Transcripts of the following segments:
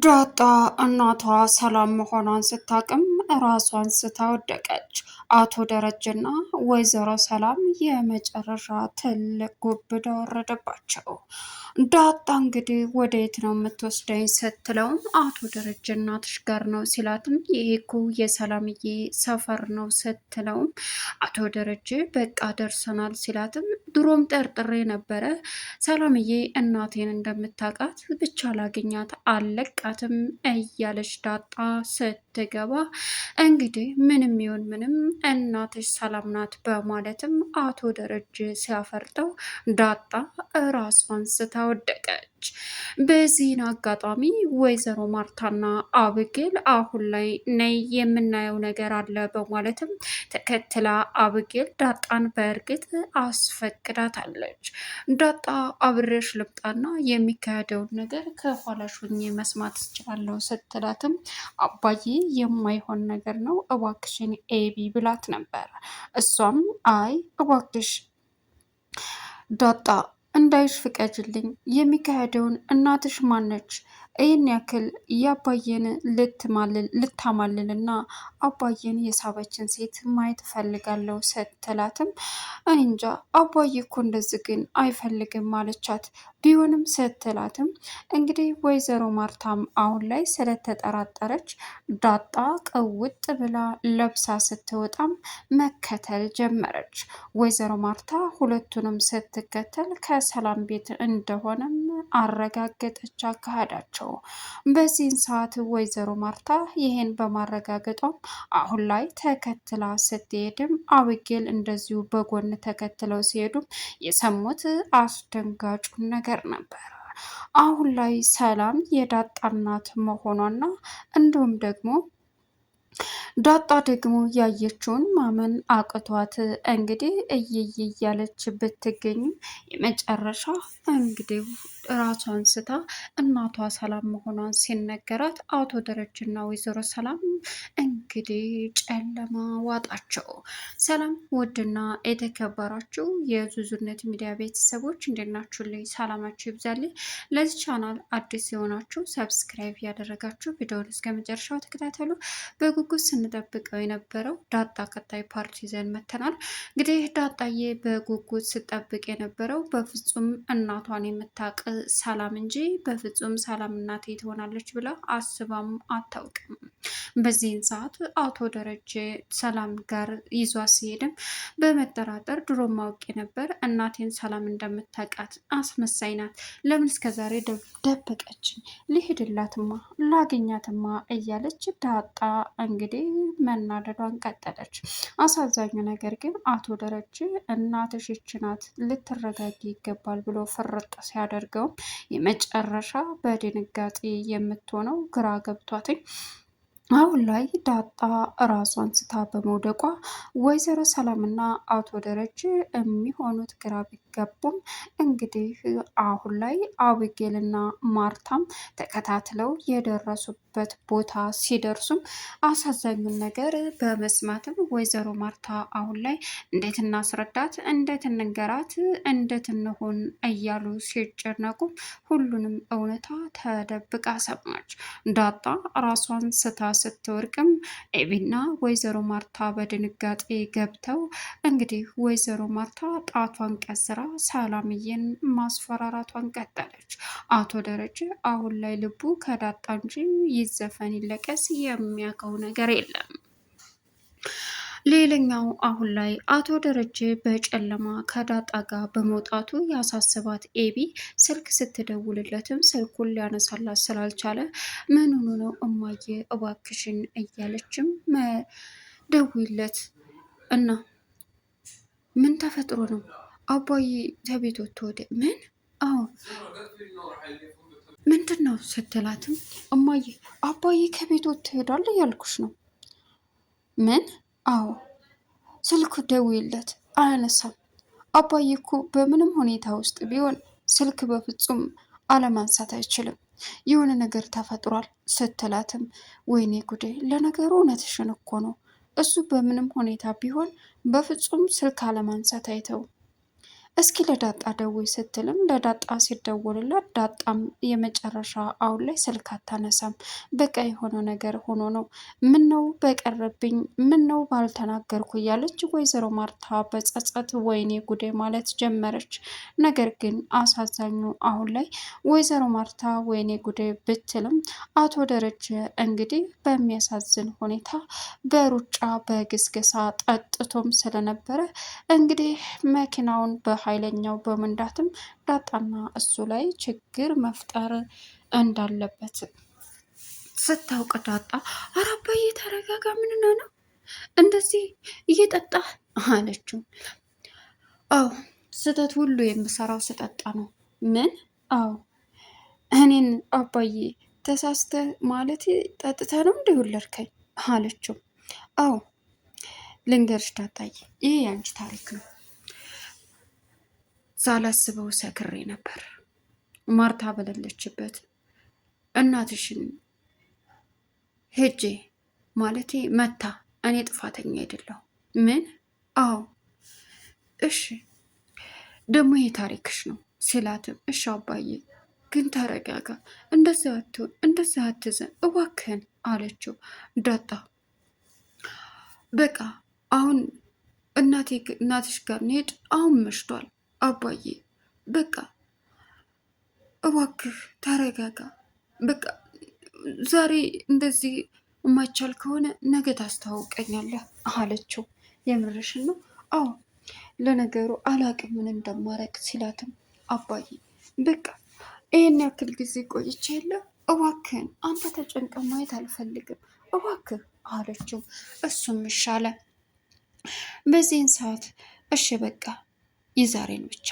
ዳጣ እናቷ ሰላም መሆኗን ስታቅም ራሷን ስታ ወደቀች። አቶ ደረጀና ወይዘሮ ሰላም የመጨረሻ ትልቅ ጉብዳ ወረደባቸው። ዳጣ እንግዲህ ወደየት ነው የምትወስደኝ ስትለውም አቶ ደረጀ እናትሽ ጋር ነው ሲላትም ይሄ እኮ የሰላምዬ ሰፈር ነው ስትለውም አቶ ደረጀ በቃ ደርሰናል ሲላትም ድሮም ጠርጥሬ ነበረ ሰላምዬ እናቴን እንደምታውቃት ብቻ ላገኛት አለቃትም እያለች ዳጣ ስትገባ እንግዲህ ምንም ይሁን ምንም እናትሽ ሰላም ናት በማለትም አቶ ደረጀ ሲያፈርጠው ዳጣ ራሷን ስታ ወደቀች። በዚህን አጋጣሚ ወይዘሮ ማርታና አብጌል አሁን ላይ ነይ የምናየው ነገር አለ በማለትም ተከትላ አብጌል ዳጣን በእርግጥ አስፈቅዳታለች። ዳጣ አብሬሽ ልምጣና የሚካሄደውን ነገር ከኋላሽ ሆኜ መስማት እችላለሁ ስትላትም አባዬ የማይሆን ነገር ነው እባክሽን ኤቢ ብላት ነበር። እሷም አይ እባክሽ ዳጣ እንዳይሽ ፍቀጅልኝ፣ የሚካሄደውን እናትሽ ማነች? ይህን ያክል የአባዬን ልታማልልና አባዬን የሳበችን ሴት ማየት እፈልጋለሁ ስትላትም እኔ እንጃ አባዬ እኮ እንደዚህ ግን አይፈልግም አለቻት። ቢሆንም ስትላትም እንግዲህ ወይዘሮ ማርታም አሁን ላይ ስለተጠራጠረች ዳጣ ቅውጥ ብላ ለብሳ ስትወጣም መከተል ጀመረች። ወይዘሮ ማርታ ሁለቱንም ስትከተል ከሰላም ቤት እንደሆነም አረጋገጠች አካሄዳቸው። በዚህን ሰዓት ወይዘሮ ማርታ ይሄን በማረጋገጧም አሁን ላይ ተከትላ ስትሄድም አብጌል እንደዚሁ በጎን ተከትለው ሲሄዱም የሰሙት አስደንጋጩን ነገር ነበር። አሁን ላይ ሰላም የዳጣ እናት መሆኗና እንዲሁም ደግሞ ዳጣ ደግሞ ያየችውን ማመን አቅቷት እንግዲህ እይይ እያለች ብትገኝ የመጨረሻ እንግዲህ ራሷን ስታ እናቷ ሰላም መሆኗን ሲነገራት አቶ ደረጀና ወይዘሮ ሰላም እንግዲህ ጨለማ ዋጣቸው። ሰላም ውድና የተከበራችሁ የዙዙነት ሚዲያ ቤተሰቦች እንዴት ናችሁልኝ? ሰላማችሁ ይብዛልኝ። ለዚህ ቻናል አዲስ የሆናችሁ ሰብስክራይብ ያደረጋችሁ ቪዲዮውን እስከ መጨረሻው ተከታተሉ። በጉጉት ስንጠብቀው የነበረው ዳጣ ቀጣይ ፓርቲ ይዘን መተናል። እንግዲህ ዳጣዬ በጉጉት ስጠብቅ የነበረው በፍጹም እናቷን የምታውቅ ሰላም እንጂ በፍጹም ሰላም እናቴ ትሆናለች ብላ አስባም አታውቅም። በዚህን ሰዓት አቶ ደረጀ ሰላም ጋር ይዟ ሲሄድም በመጠራጠር ድሮ ማውቄ ነበር እናቴን ሰላም እንደምታውቃት አስመሳይ ናት፣ ለምን እስከዛሬ ደበቀችኝ? ሊሄድላትማ ላገኛትማ እያለች ዳጣ እንግዲህ መናደዷን ቀጠለች። አሳዛኙ ነገር ግን አቶ ደረጀ እናትሽ ይህች ናት ልትረጋጊ ይገባል ብሎ ፍርጥ ሲያደርገው የመጨረሻ በድንጋጤ የምትሆነው ግራ ገብቷትኝ አሁን ላይ ዳጣ ራሷን ስታ በመውደቋ ወይዘሮ ሰላምና አቶ ደረጀ የሚሆኑት ግራ ቢገቡም እንግዲህ አሁን ላይ አብጌልና ማርታም ተከታትለው የደረሱበት ቦታ ሲደርሱም አሳዛኙን ነገር በመስማትም ወይዘሮ ማርታ አሁን ላይ እንዴት እናስረዳት፣ እንዴት እንንገራት፣ እንዴት እንሆን እያሉ ሲጨነቁ ሁሉንም እውነታ ተደብቃ ሰማች። ዳጣ ራሷን ስታ ስትወርቅም ኤቢና ወይዘሮ ማርታ በድንጋጤ ገብተው እንግዲህ ወይዘሮ ማርታ ጣቷን ቀስራ ሰላምዬን ማስፈራራቷን ቀጠለች። አቶ ደረጀ አሁን ላይ ልቡ ከዳጣ እንጂ ይዘፈን ይለቀስ የሚያውቀው ነገር የለም። ሌላኛው አሁን ላይ አቶ ደረጀ በጨለማ ከዳጣ ጋር በመውጣቱ ያሳስባት ኤቢ ስልክ ስትደውልለትም ስልኩን ሊያነሳላት ስላልቻለ ምን ሆኖ ነው እማዬ እባክሽን እያለችም ደውይለት እና ምን ተፈጥሮ ነው አባዬ ከቤት ወጥቶ ወደ ምን አዎ ምንድን ነው ስትላትም እማዬ አባዬ ከቤት ወጥቶ ይሄዳል እያልኩሽ ነው። ምን አዎ ስልክ ደውይለት አያነሳም። አባዬ እኮ በምንም ሁኔታ ውስጥ ቢሆን ስልክ በፍጹም አለማንሳት አይችልም፣ የሆነ ነገር ተፈጥሯል ስትላትም ወይኔ ጉዴ፣ ለነገሩ እውነትሽን እኮ ነው፣ እሱ በምንም ሁኔታ ቢሆን በፍጹም ስልክ አለማንሳት አይተው እስኪ ለዳጣ ደውይ ስትልም ለዳጣ ሲደውልላት ዳጣም የመጨረሻ አሁን ላይ ስልክ አታነሳም። በቃ የሆነው ነገር ሆኖ ነው፣ ምን ነው በቀረብኝ፣ ምን ነው ባልተናገርኩ እያለች ወይዘሮ ማርታ በጸጸት ወይኔ ጉዴ ማለት ጀመረች። ነገር ግን አሳዛኙ አሁን ላይ ወይዘሮ ማርታ ወይኔ ጉዴ ብትልም አቶ ደረጀ እንግዲህ በሚያሳዝን ሁኔታ በሩጫ በግስገሳ ጠጥቶም ስለነበረ እንግዲህ መኪናውን በኃይለኛው በመንዳትም ዳጣና እሱ ላይ ችግር መፍጠር እንዳለበት ስታውቅ ዳጣ ኧረ አባዬ ተረጋጋ፣ ምን ነው እንደዚህ እየጠጣህ አለችው። አዎ ስህተት ሁሉ የምሰራው ስጠጣ ነው። ምን? አዎ እኔን አባዬ ተሳስተ ማለት ጠጥተ ነው እንደወለድከኝ አለችው። አዎ ልንገርሽ ዳጣዬ፣ ይህ የአንቺ ታሪክ ነው። ሳላስበው ሰክሬ ነበር። ማርታ በሌለችበት እናትሽን ሄጄ ማለቴ መታ፣ እኔ ጥፋተኛ አይደለሁ። ምን? አዎ እሺ፣ ደግሞ ይሄ ታሪክሽ ነው ሲላትም፣ እሺ አባዬ ግን ተረጋጋ፣ እንደዛ አትሆን፣ እንደዛ አትዘን እባክህን አለችው። ዳጣ በቃ አሁን እናትሽ ጋር እንሄድ፣ አሁን መሽቷል አባዬ በቃ እባክህ ተረጋጋ። በቃ ዛሬ እንደዚህ የማይቻል ከሆነ ነገ ታስተዋውቀኛለህ አለችው። የምርሽን ነው? አዎ ለነገሩ አላቅም ምን እንደማረግ ሲላትም፣ አባዬ በቃ ይህን ያክል ጊዜ ቆይቼ የለ እባክህን አንተ ተጨንቀ ማየት አልፈልግም እባክህ አለችው። እሱም ይሻለ። በዚህን ሰዓት እሺ በቃ የዛሬን ብቻ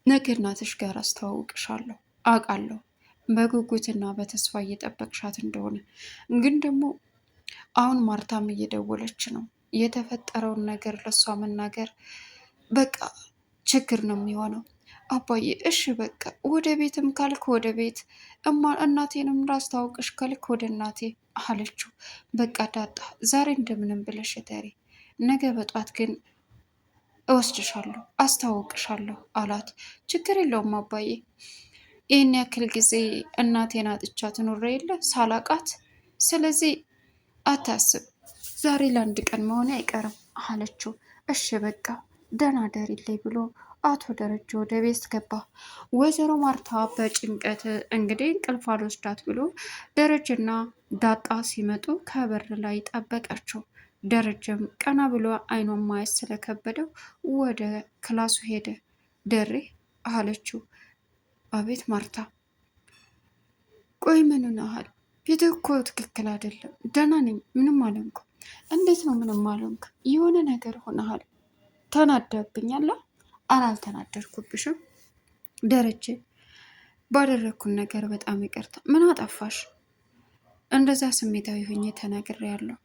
ነገ እናትሽ ጋር አስተዋውቅሻለሁ አውቃለሁ በጉጉትና በተስፋ እየጠበቅሻት እንደሆነ፣ ግን ደግሞ አሁን ማርታም እየደወለች ነው። የተፈጠረውን ነገር ለሷ መናገር በቃ ችግር ነው የሚሆነው። አባዬ እሺ በቃ ወደ ቤትም ካልክ ወደ ቤት፣ እናቴንም ላስታውቅሽ ካልክ ወደ እናቴ አለችው። በቃ ዳጣ ዛሬ እንደምንም ብለሽ ተሪ፣ ነገ በጧት ግን እወስድሻለሁ አስታውቅሻለሁ አላት። ችግር የለውም አባዬ፣ ይህን ያክል ጊዜ እናቴን አጥቻት ኖሬ የለ ሳላቃት፣ ስለዚህ አታስብ፣ ዛሬ ለአንድ ቀን መሆን አይቀርም አለችው። እሺ በቃ ደህና ደሪልኝ ብሎ አቶ ደረጀ ወደ ቤት ገባ። ወይዘሮ ማርታ በጭንቀት እንግዲህ እንቅልፍ አልወስዳት ብሎ ደረጀና ዳጣ ሲመጡ ከበር ላይ ጠበቃቸው። ደረጀም ቀና ብሎ አይኗን ማየት ስለከበደው ወደ ክላሱ ሄደ። ደሬ አለችው። አቤት ማርታ። ቆይ ምን ሆነሃል? ፊትህ እኮ ትክክል አይደለም። ደህና ነኝ፣ ምንም አልሆንኩም። እንዴት ነው ምንም አልሆንክ? የሆነ ነገር ሆነሃል። ተናደብኛላ? አልተናደድኩብሽም ደረጀ፣ ባደረግኩን ነገር በጣም ይቅርታ። ምን አጠፋሽ? እንደዛ ስሜታዊ ሆኜ ተናግሬያለሁ።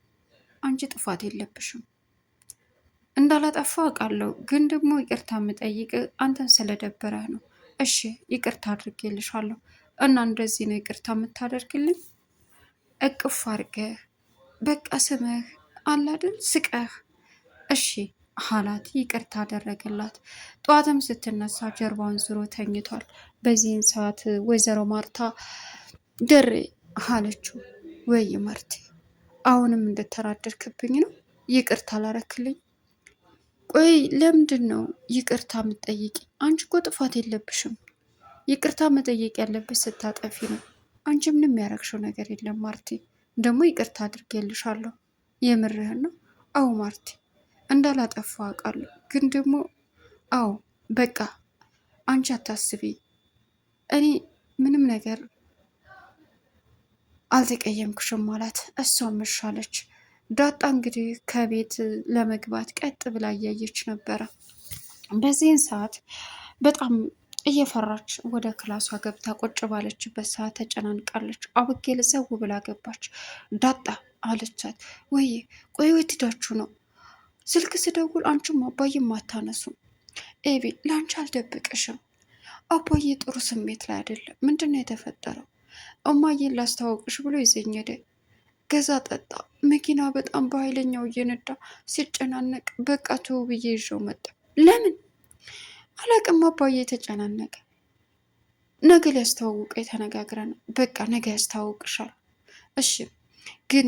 አንቺ ጥፋት የለብሽም። እንዳላጠፋ አውቃለሁ፣ ግን ደግሞ ይቅርታ የምጠይቅ አንተን ስለደበረህ ነው። እሺ ይቅርታ አድርጌልሻለሁ። እና እንደዚህ ነው ይቅርታ የምታደርግልኝ? እቅፍ አድርገህ በቃ ስምህ አላድን ስቀህ እሺ አላት። ይቅርታ አደረገላት። ጠዋትም ስትነሳ ጀርባውን ዞሮ ተኝቷል። በዚህን ሰዓት ወይዘሮ ማርታ ደሬ አለችው። ወይ ማርቴ አሁንም እንደተናደድክብኝ ነው? ይቅርታ አላረክልኝ? ቆይ ለምንድን ነው ይቅርታ የምትጠይቂ? አንቺ እኮ ጥፋት የለብሽም። ይቅርታ መጠየቅ ያለብሽ ስታጠፊ ነው። አንቺ ምንም ያረግሽው ነገር የለም ማርቴ። ደግሞ ይቅርታ አድርጌልሻለሁ። የምርህን ነው? አዎ ማርቴ እንዳላጠፋ አውቃለሁ፣ ግን ደግሞ አዎ በቃ አንቺ አታስቢ፣ እኔ ምንም ነገር አልተቀየምኩሽም አላት። እሷም መሻለች። ዳጣ እንግዲህ ከቤት ለመግባት ቀጥ ብላ እያየች ነበረ። በዚህን ሰዓት በጣም እየፈራች ወደ ክላሷ ገብታ ቁጭ ባለችበት ሰዓት ተጨናንቃለች። አብጌል ዘው ብላ ገባች። ዳጣ አለቻት። ወይ ቆይ የት ሄዳችሁ ነው? ስልክ ስደውል አንቺም አባዬም አታነሱም። ኤቢ ለአንቺ አልደብቅሽም፣ አባዬ ጥሩ ስሜት ላይ አይደለም። ምንድን ነው የተፈጠረው? እማዬን ላስተዋውቅሽ ብሎ ይዘኝ ሄደ። ገዛ ጠጣ። መኪና በጣም በኃይለኛው እየነዳ ሲጨናነቅ በቃ ተው ብዬ ይዤው መጣ። ለምን? አላቅም አባዬ ተጨናነቀ። ነገ ሊያስተዋውቀ ተነጋግረን በቃ ነገ ያስተዋውቅሻል። እሺ ግን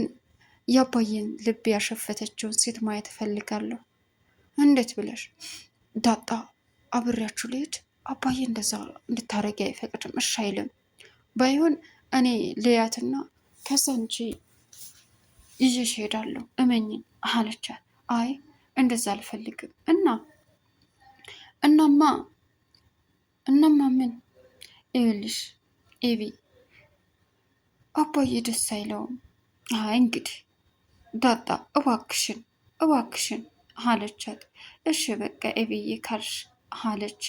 የአባዬን ልብ ያሸፈተችውን ሴት ማየት እፈልጋለሁ። እንዴት ብለሽ? ዳጣ አብሬያችሁ ልሂድ? አባዬ እንደዛ እንድታረጊ አይፈቅድም፣ እሺ አይልም። ባይሆን እኔ ልያትና ከዛ እንጂ ይዤሽ እሄዳለሁ እመኝን አለቻት። አይ እንደዛ አልፈልግም። እናማ ምን? ይኸውልሽ ኤቢ አባዬ ደስ አይለውም። አይ እንግዲህ ዳጣ እባክሽን አለቻት። እሺ በቃ ኤቢዬ ካልሽ አለች።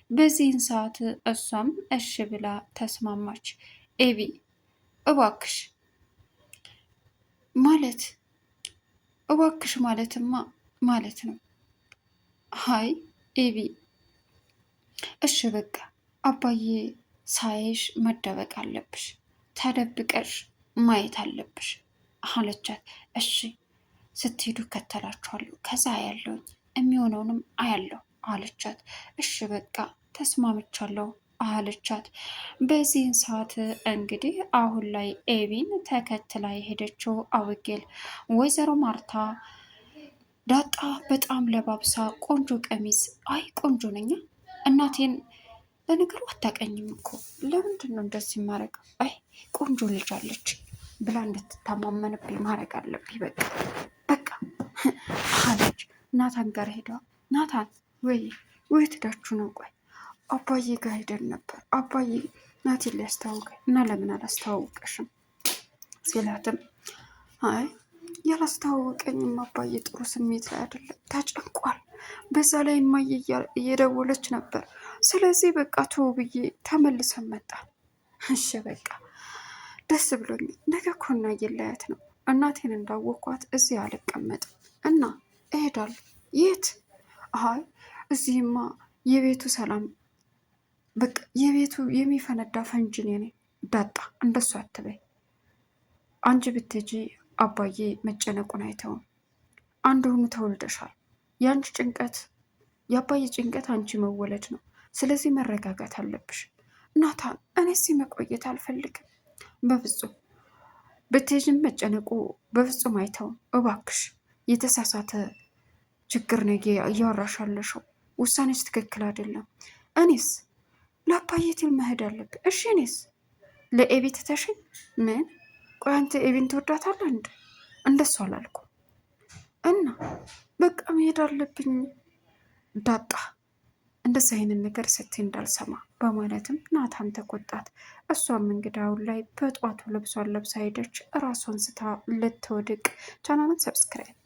በዚህን ሰዓት እሷም እሺ ብላ ተስማማች። ኤቢ እባክሽ ማለትማ ማለት ነው። አይ ኤቢ እሺ በቃ አባዬ ሳይሽ መደበቅ አለብሽ፣ ተደብቀሽ ማየት አለብሽ አለቻት። እሺ ስትሄዱ ከተላችኋለሁ፣ ከዛ አያለሁኝ የሚሆነውንም አያለሁ አለቻት። እሺ በቃ ተስማምቻለሁ አለቻት። በዚህን ሰዓት እንግዲህ አሁን ላይ ኤቢን ተከትላ የሄደችው አውጌል ወይዘሮ ማርታ ዳጣ በጣም ለባብሳ ቆንጆ ቀሚስ፣ አይ ቆንጆ ነኛ እናቴን ለነገሩ አታቀኝም እኮ ለምንድን ነው እንደዚህ ማድረግ? አይ ቆንጆ ልጅ አለች ብላ እንድትተማመንብኝ ማድረግ አለብኝ በቃ አለች። ናታን ጋር ሄዳ ናታን ወይ ትዳችሁ ነው? ቆይ አባዬ ጋር ሄደን ነበር፣ አባዬ ናቴን ሊያስተዋውቀኝ እና ለምን አላስተዋውቀሽም ሲላትም አይ ያላስተዋወቀኝም አባዬ ጥሩ ስሜት ላይ አይደለም፣ ተጨንቋል። በዛ ላይ እማዬ እየደወለች ነበር። ስለዚህ በቃ ተው ብዬ ተመልሰን መጣን። እሺ በቃ ደስ ብሎኝ ነገ እኮ እናየለያት ነው። እናቴን እንዳወኳት እዚህ አልቀመጥም እና እሄዳለሁ። የት? አይ እዚህማ የቤቱ ሰላም በቃ የቤቱ የሚፈነዳ ፈንጂ እኔ ነኝ። ዳጣ እንደሱ አትበይ። አንቺ ብትሄጂ አባዬ መጨነቁን አይተውም። አንድ ሆኑ ተወልደሻል። የአንቺ ጭንቀት የአባዬ ጭንቀት አንቺ መወለድ ነው። ስለዚህ መረጋጋት አለብሽ። ናታን እኔ እዚህ መቆየት አልፈልግም በፍጹም። ብትሄጂም መጨነቁ በፍጹም አይተውም። እባክሽ የተሳሳተ ችግር ነገ እያወራሻለሽው ውሳኔች ትክክል አይደለም። እኔስ ለአባዬ ትል መሄድ አለብኝ። እሺ እኔስ ለኤቢ ትተሽኝ? ምን? ቆይ አንተ ኤቢን ትወዳታለህ እንደ እንደሱ አላልኩም እና በቃ መሄድ አለብኝ። ዳጣ እንደዚህ አይነት ነገር ስትይ እንዳልሰማ በማለትም ናታን ተቆጣት። እሷም እንግዲህ አሁን ላይ በጧቱ ልብሷን ለብሳ ሄደች። እራሷን ስታ ልትወድቅ። ቻናሉን ሰብስክራይብ